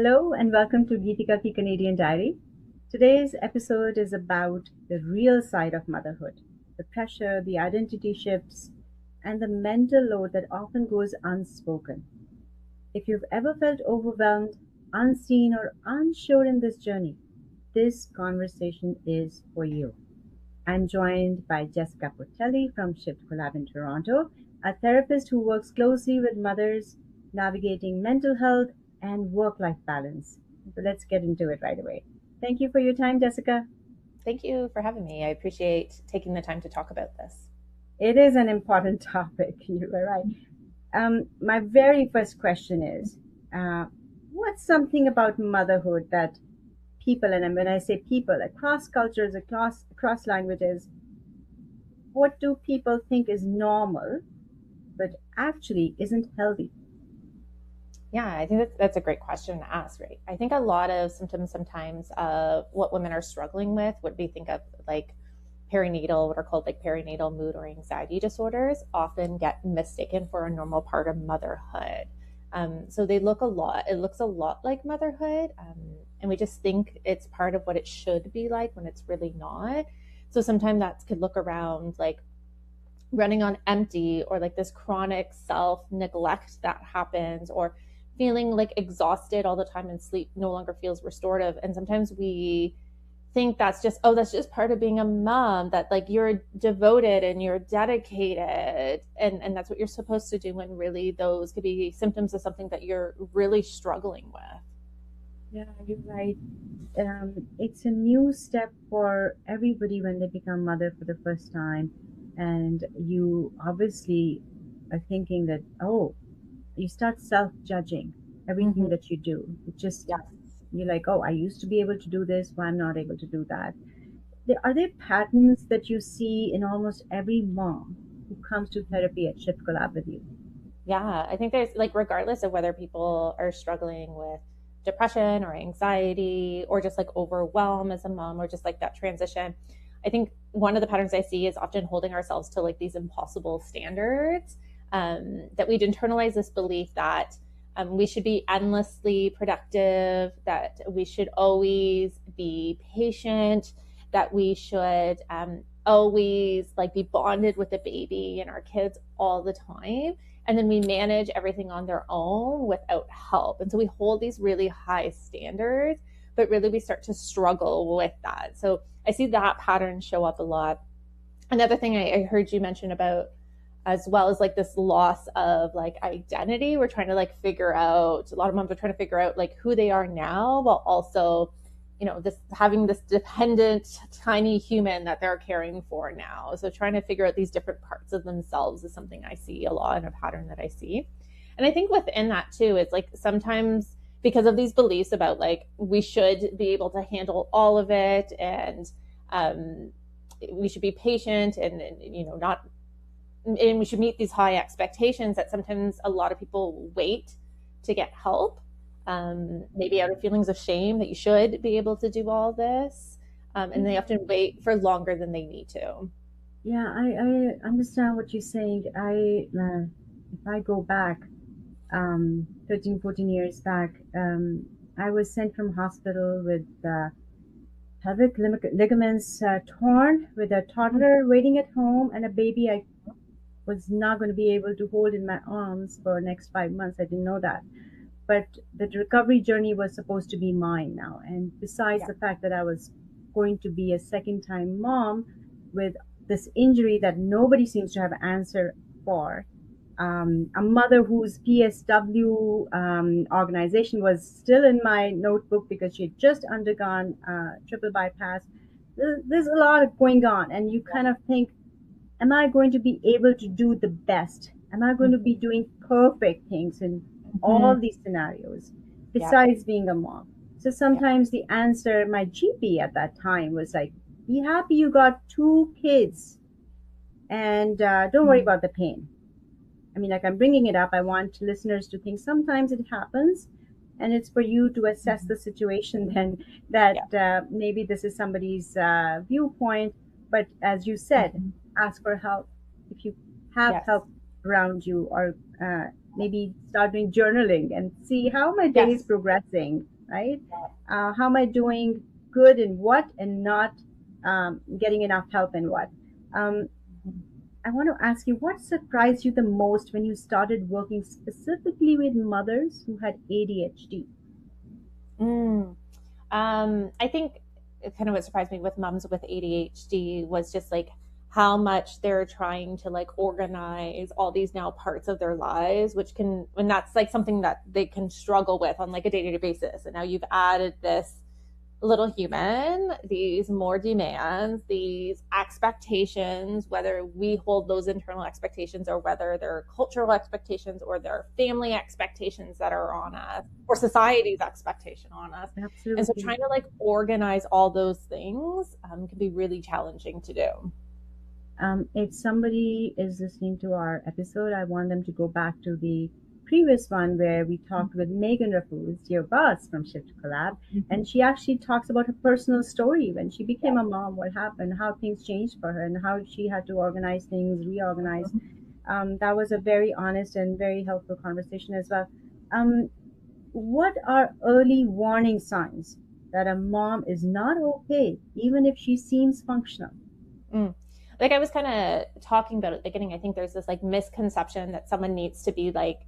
Hello and welcome to Geetika Ki Canadian Diary. Today's episode is about the real side of motherhood, the pressure, the identity shifts, and the mental load that often goes unspoken. If you've ever felt overwhelmed, unseen, or unsure in this journey, this conversation is for you. I'm joined by Jessica Portelli from Shift Collab in Toronto, a therapist who works closely with mothers navigating mental health and work life balance. So let's get into it right away. Thank you for your time, Jessica. Thank you for having me. I appreciate taking the time to talk about this. It is an important topic. You are right. My very first question is uh, what's something about motherhood that people, and when I say people, across cultures, across languages, what do people think is normal but actually isn't healthy? Yeah, I think that's a great question to ask, right? I think a lot of symptoms sometimes of what women are struggling with, what we think of like perinatal, what are called like perinatal mood or anxiety disorders, often get mistaken for a normal part of motherhood. So it looks a lot like motherhood. And we just think it's part of what it should be like when it's really not. So sometimes that could look around like running on empty or like this chronic self neglect that happens or feeling like exhausted all the time and sleep no longer feels restorative. And sometimes we think that's just part of being a mom, that like you're devoted and you're dedicated and that's what you're supposed to do, when really those could be symptoms of something that you're really struggling with. Yeah, you're right. It's a new step for everybody when they become mother for the first time. And you obviously are thinking that, oh, you start self judging everything Mm-hmm. that you do. It just, Yes. you're like, oh, I used to be able to do this, but I'm not able to do that. Are there patterns that you see in almost every mom who comes to therapy at Shift Collab with you? Yeah, I think there's like, regardless of whether people are struggling with depression or anxiety or just like overwhelm as a mom or just like that transition, I think one of the patterns I see is often holding ourselves to like these impossible standards. That we'd internalize this belief that we should be endlessly productive, that we should always be patient, that we should always like be bonded with the baby and our kids all the time, and then we manage everything on their own without help. And so we hold these really high standards, but really we start to struggle with that. So I see that pattern show up a lot. Another thing I heard you mention about as well as like this loss of like identity. We're trying to like figure out, a lot of moms are trying to figure out like who they are now, while also, this having this dependent tiny human that they're caring for now. So trying to figure out these different parts of themselves is something I see a lot, and a pattern that I see. And I think within that too, it's like sometimes because of these beliefs about like we should be able to handle all of it, and um, we should be patient and not, and we should meet these high expectations, that sometimes a lot of people wait to get help, maybe out of feelings of shame that you should be able to do all this, and they often wait for longer than they need to. Yeah, I understand what you're saying. If I go back 13, 14 years back, I was sent from hospital with pelvic ligaments torn, with a toddler waiting at home and a baby I was not going to be able to hold in my arms for the next 5 months. I didn't know that. But the recovery journey was supposed to be mine now. And besides Yeah. the fact that I was going to be a second time mom with this injury that nobody seems to have an answer for, a mother whose PSW organization was still in my notebook because she had just undergone triple bypass. There's a lot of going on, and you kind of think, am I going to be able to do the best? Am I going to be doing perfect things in all Mm-hmm. these scenarios Yeah. besides being a mom? So Yeah. sometimes the answer, my GP at that time was like, be happy you got two kids and don't worry Mm-hmm. about the pain. I mean, like, I'm bringing it up. I want listeners to think sometimes it happens, and it's for you to assess Mm-hmm. the situation then that Yeah. maybe this is somebody's viewpoint. But as you said, Mm-hmm. ask for help. If you have Yes. help around you, or maybe start doing journaling and see how my day is Yes. progressing. right? How am I doing good in what and not getting enough help in what? Um, I want to ask you, what surprised you the most when you started working specifically with mothers who had ADHD? Mm. I think kind of what surprised me with moms with ADHD was just like how much they're trying to like organize all these now parts of their lives, which can, and that's like something that they can struggle with on like a day-to-day basis. And now you've added this little human, these more demands, these expectations, whether we hold those internal expectations or whether they're cultural expectations or they're family expectations that are on us or society's expectation on us. And so Absolutely. trying to like organize all those things can be really challenging to do. If somebody is listening to our episode, I want them to go back to the previous one where we talked with Megan Raffoo's, your boss from Shift Collab, and she actually talks about her personal story when she became a mom, what happened, how things changed for her, and how she had to organize things, reorganize. That was a very honest and very helpful conversation as well. Um, what are early warning signs that a mom is not okay, even if she seems functional? Mm. Like I was kind of talking about at the beginning, I think there's this like misconception that someone needs to be like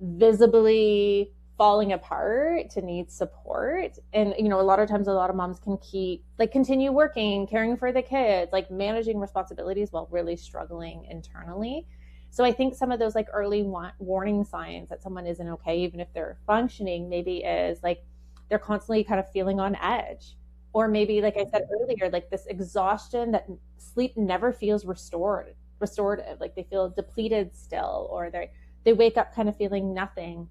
visibly falling apart to need support. And you know, a lot of times a lot of moms can keep like continue working, caring for the kids, like managing responsibilities while really struggling internally. So I think some of those like early warning signs that someone isn't okay even if they're functioning maybe is like they're constantly kind of feeling on edge, or maybe like I said earlier, like this exhaustion that sleep never feels restorative, like they feel depleted still, or they wake up kind of feeling nothing,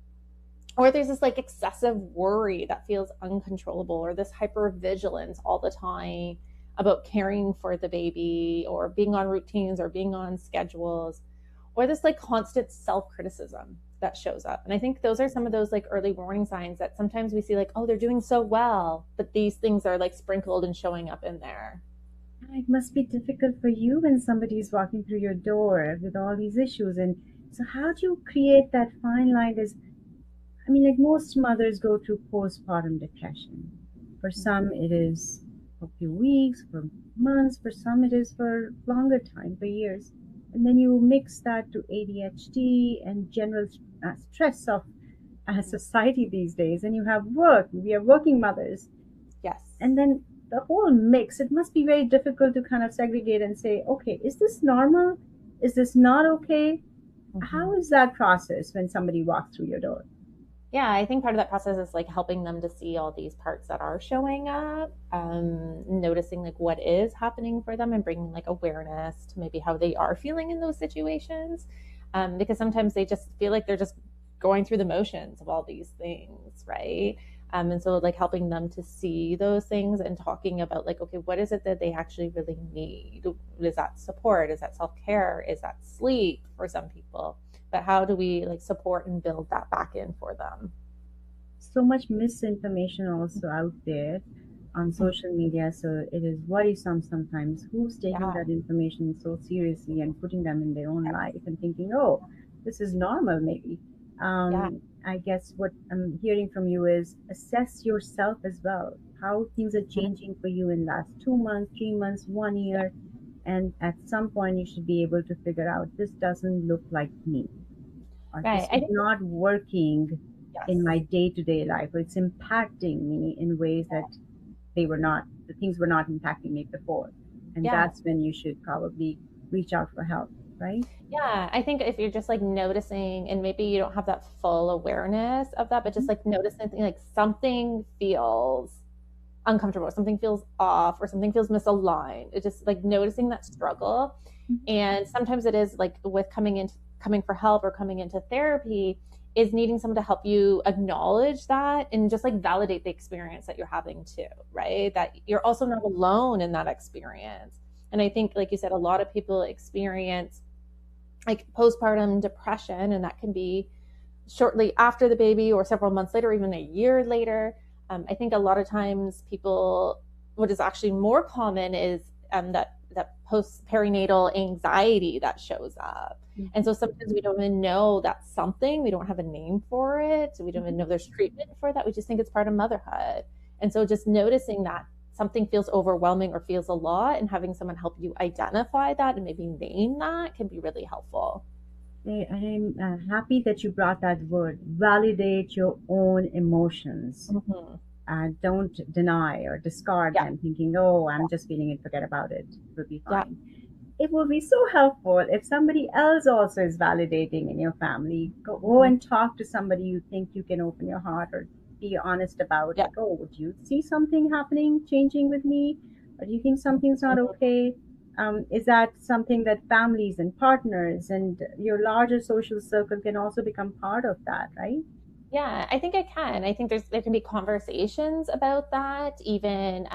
or there's this like excessive worry that feels uncontrollable, or this hypervigilance all the time about caring for the baby or being on routines or being on schedules, or this like constant self-criticism that shows up. And I think those are some of those like early warning signs that sometimes we see like, oh, they're doing so well, but these things are like sprinkled and showing up in there. It must be difficult for you when somebody is walking through your door with all these issues. And so, how do you create that fine line? Is I mean, like most mothers go through postpartum depression. For some, it is for a few weeks, for months. For some, it is for longer time, for years. And then you mix that to ADHD and general stress of society these days. And you have work. We are working mothers, Yes. and then the whole mix, it must be very difficult to kind of segregate and say, okay, is this normal, is this not okay? Mm-hmm. How is that process when somebody walks through your door? Yeah, I think part of that process is like helping them to see all these parts that are showing up, noticing like what is happening for them and bringing like awareness to maybe how they are feeling in those situations. Because sometimes they just feel like they're just going through the motions of all these things, right? And so like helping them to see those things and talking about like, okay, what is it that they actually really need? Is that support? Is that self-care? Is that sleep for some people? But how do we like support and build that back in for them? So much misinformation also out there on social media, so it is worrisome sometimes who's taking Yeah, that information so seriously and putting them in their own life and thinking, oh, this is normal maybe. yeah, I guess what I'm hearing from you is assess yourself as well, how things are changing for you in last 2 months, 3 months, one yeah. year, and at some point you should be able to figure out this doesn't look like me, or Right. this I is think not working in yes. my day-to-day life, or it's impacting me in ways that the things were not impacting me before. And Yeah. that's when you should probably reach out for help, right? Yeah. I think if you're just like noticing and maybe you don't have that full awareness of that, but just Mhm. like noticing like something feels uncomfortable, something feels off, or something feels misaligned. It's just like noticing that struggle. And sometimes it is like with coming for help or coming into therapy is needing someone to help you acknowledge that and just like validate the experience that you're having too, right? That you're also not alone in that experience. And I think, like you said, a lot of people experience like postpartum depression, and that can be shortly after the baby or several months later, even a year later. I think a lot of times people, what is actually more common is that post perinatal anxiety that shows up. And so sometimes we don't even know that's something. We don't have a name for it. We don't even know there's treatment for that. We just think it's part of motherhood. And so just noticing that something feels overwhelming or feels a lot and having someone help you identify that and maybe name that can be really helpful. I'm happy that you brought that word. Validate your own emotions. Mm-hmm. Don't deny or discard Yeah. them, thinking, oh, I'm just feeling it, forget about it. It'll be Yeah. fine. It will be so helpful if somebody else also is validating in your family. Go Mm-hmm. and talk to somebody you think you can open your heart or be honest about. Yeah. Like, oh, would you see something happening, changing with me? Or do you think something's not Mm-hmm. okay? Is that something that families and partners and your larger social circle can also become part of that, right? Yeah, I think I can. I think there can be conversations about that even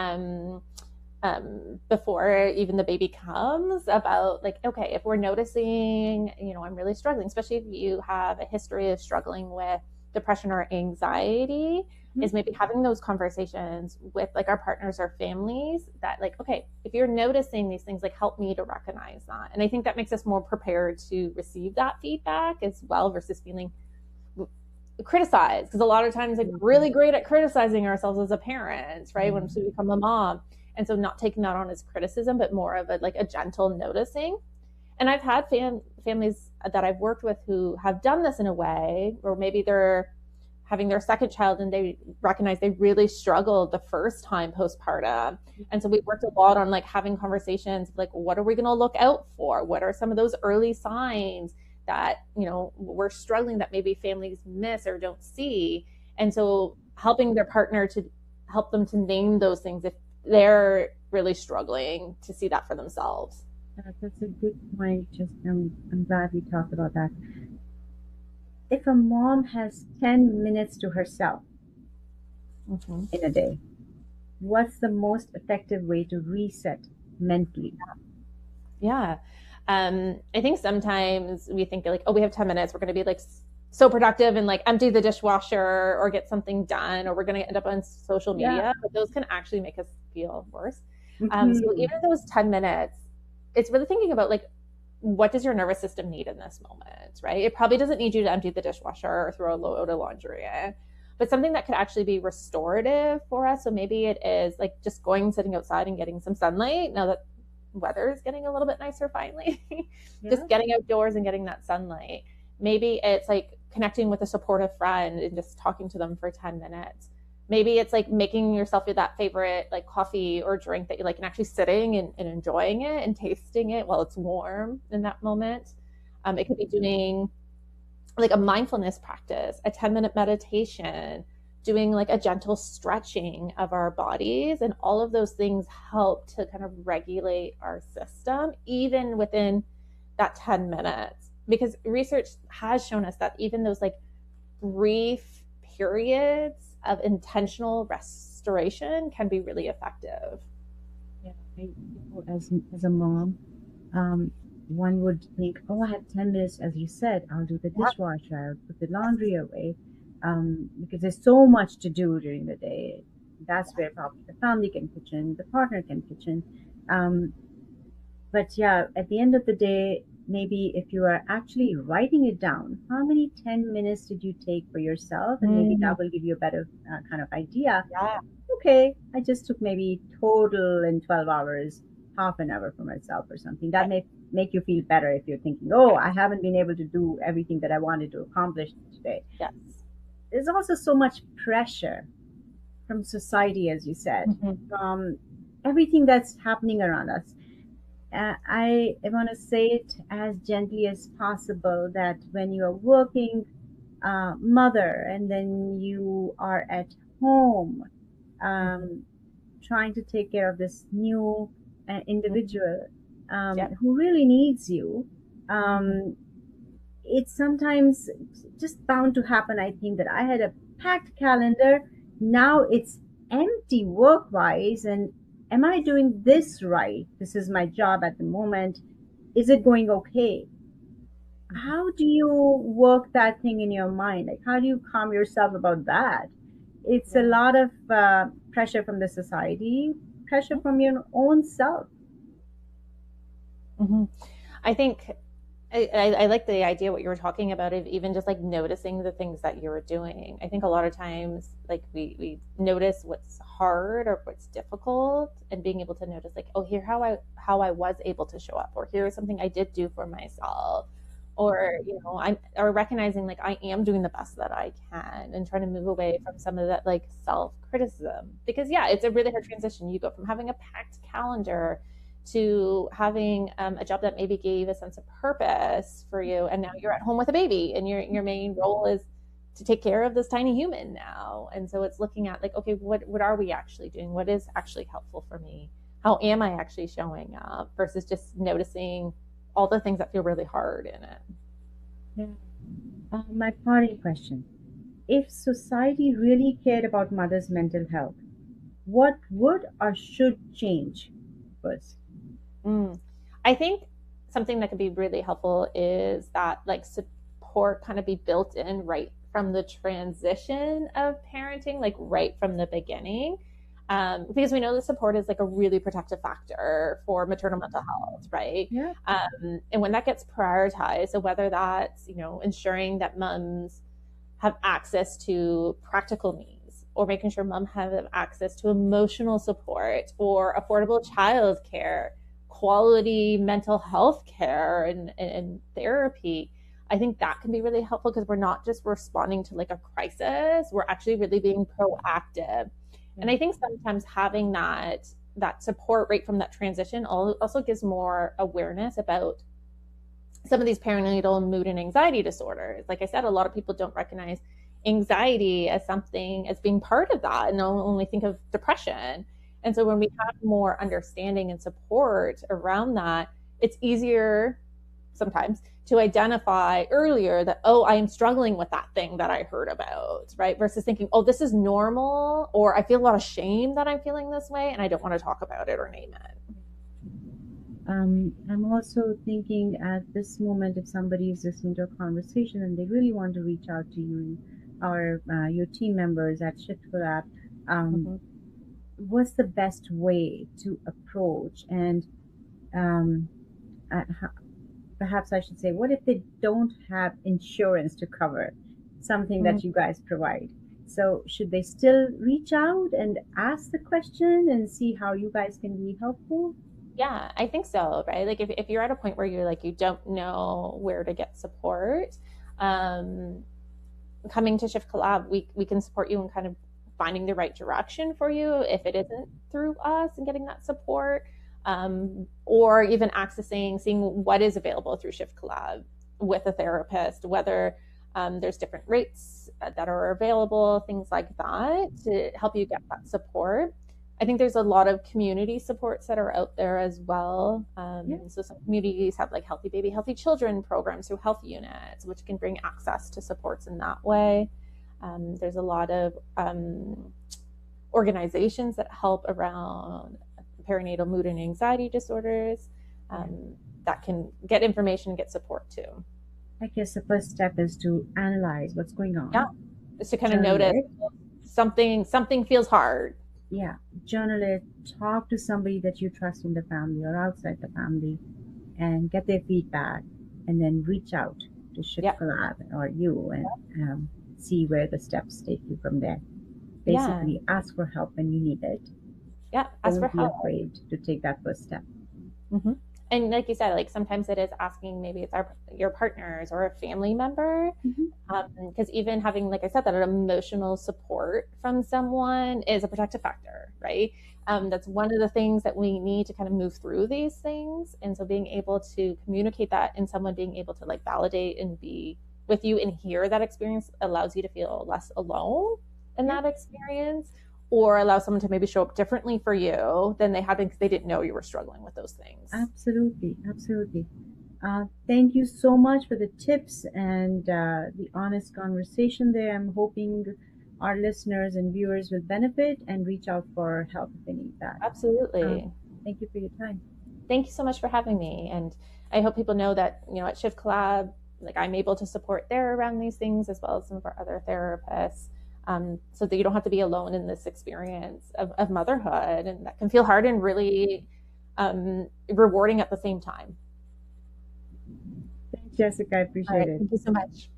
before even the baby comes about like, okay, if we're noticing, I'm really struggling, especially if you have a history of struggling with depression or anxiety, Mhm. is maybe having those conversations with like our partners or families that like, okay, if you're noticing these things, like help me to recognize that. And I think that makes us more prepared to receive that feedback as well versus feeling criticized, because a lot of times like really great at criticizing ourselves as a parent, right, once we become a mom. And so not taking that on as criticism but more of a like a gentle noticing. And I've had families that I've worked with who have done this in a way, or maybe they're having their second child and they recognize they really struggled the first time postpartum. And so we worked a lot on like having conversations like, what are we going to look out for? What are some of those early signs that, we're struggling that maybe families miss or don't see? And so helping their partner to help them to name those things if they're really struggling to see that for themselves. That's a good point. Just I'm glad we talked about that. If a mom has 10 minutes to herself Mm-hmm. in a day, what's the most effective way to reset mentally? Yeah. I think sometimes we think like, oh, we have 10 minutes. We're going to be like so productive and like empty the dishwasher or get something done, or we're going to end up on social Yeah. media. But those can actually make us feel worse. So Hmm. even those 10 minutes, it's really thinking about like, what does your nervous system need in this moment, right? It probably doesn't need you to empty the dishwasher or throw a load of laundry in, but something that could actually be restorative for us. So maybe it is like just going, sitting outside and getting some sunlight. Now that weather is getting a little bit nicer finally, Yeah. just getting outdoors and getting that sunlight. Maybe it's like connecting with a supportive friend and just talking to them for 10 minutes. Maybe it's like making yourself that favorite like coffee or drink that you like and actually sitting and enjoying it and tasting it while it's warm in that moment. It could be doing like a mindfulness practice, a 10-minute meditation, doing like a gentle stretching of our bodies. And all of those things help to kind of regulate our system, even within that 10 minutes. Because research has shown us that even those like brief periods of intentional restoration can be really effective. Yeah. As a mom, um, one would think, oh, I have 10 minutes, as you said, I'll do the Yeah. dishwasher, I'll put the laundry away, because there's so much to do during the day. That's where probably the family can pitch in, the partner can pitch in. Um, But yeah, at the end of the day, maybe if you are actually writing it down, how many 10 minutes did you take for yourself? And maybe Mm, that will give you a better kind of idea. yeah. Okay, I just took maybe total in 12 hours, half an hour for myself or something. That may make you feel better if you're thinking, oh, I haven't been able to do everything that I wanted to accomplish today. Yes. There's also so much pressure from society, as you said, Mm-hmm. from everything that's happening around us. I want to say it as gently as possible that when you're working mother and then you are at home Mm-hmm. um, trying to take care of this new individual Yeah. who really needs you, Mm-hmm. um, it's sometimes just bound to happen. I think that I had a packed calendar. Now it's empty work wise. And am I doing this right? This is my job at the moment. Is it going okay? How do you work that thing in your mind? Like, how do you calm yourself about that? It's a Yeah. lot of pressure from the society, pressure from your own self. Mm-hmm. I think I like the idea what you were talking about of even just like noticing the things that you're doing. I think a lot of times like we notice what's hard or what's difficult and being able to notice like, oh, here how I was able to show up, or here's something I did do for myself, or I'm or recognizing like I am doing the best that I can and trying to move away from some of that like self-criticism, because yeah, it's a really hard transition. You go from having a packed calendar to having a job that maybe gave a sense of purpose for you, and now you're at home with a baby and your main role is to take care of this tiny human now. And so it's looking at like, okay, what are we actually doing, what is actually helpful for me, how am I actually showing up, versus just noticing all the things that feel really hard in it. Yeah. My parting question. If society really cared about mothers' mental health, what would or should change first? Mm. I think something that could be really helpful is that like support kind of be built in right from the transition of parenting, like right from the beginning. Because we know that support is like a really protective factor for maternal mental health, right? Yeah. And when that gets prioritized, so whether that's, ensuring that moms have access to practical needs, or making sure mom have access to emotional support or affordable childcare, quality mental health care and therapy, I think that can be really helpful because we're not just responding to like a crisis, we're actually really being proactive. And I think sometimes having that support right from that transition also gives more awareness about some of these perinatal mood and anxiety disorders. Like I said, a lot of people don't recognize anxiety as something as being part of that and only think of depression. And so when we have more understanding and support around that, it's easier sometimes to identify earlier that, oh, I am struggling with that thing that I heard about, right? Versus thinking, oh, this is normal, or I feel a lot of shame that I'm feeling this way and I don't want to talk about it or name it. I'm also thinking at this moment, if somebody is listening to a conversation and they really want to reach out to you or your team members at Shift Collab, Mm-hmm. what's the best way to approach? And um, perhaps I should say, what if they don't have insurance to cover something Mm-hmm. that you guys provide? So should they still reach out and ask the question and see how you guys can be helpful? Yeah, I think so, right? Like if you're at a point where you're like, you don't know where to get support, um, coming to Shift Collab, we can support you in kind of finding the right direction for you if it isn't through us and getting that support, or even accessing, seeing what is available through Shift Collab with a therapist, whether there's different rates that are available, things like that to help you get that support. I think there's a lot of community supports that are out there as well. Yeah. So some communities have like Healthy Baby, Healthy Children programs through health units, which can bring access to supports in that way. There's a lot of organizations that help around perinatal mood and anxiety disorders, that can get information and get support too. I guess the first step is to analyze what's going Yeah, on, just to kind of journal notice it. something feels hard. Yeah, journal it, talk to somebody that you trust in the family or outside the family and get their feedback, and then reach out to Shift Yeah, Collab or you and see where the steps take you from there. yeah, Basically, ask for help when you need it. yeah. Ask for Don't be help. afraid to take that first step. Mm-hmm. And like you said, like sometimes it is asking, maybe it's your partners or a family member, Mhm. because even having, like I said, that emotional support from someone is a protective factor, right? That's one of the things that we need to kind of move through these things. And so being able to communicate that, and someone being able to like validate and be with you and hear that experience allows you to feel less alone in Yeah, that experience, or allow someone to maybe show up differently for you than they had been because they didn't know you were struggling with those things. absolutely, absolutely. Thank you so much for the tips and the honest conversation there. I'm hoping our listeners and viewers will benefit and reach out for help if they need that. Uh, Absolutely. Thank you for your time. Thank you so much for having me. And I hope people know that, at Shift Collab, like I'm able to support there around these things as well as some of our other therapists. So that you don't have to be alone in this experience of motherhood, and that can feel hard and really rewarding at the same time. Thank Jessica, I All appreciate right. it. Thank you so much.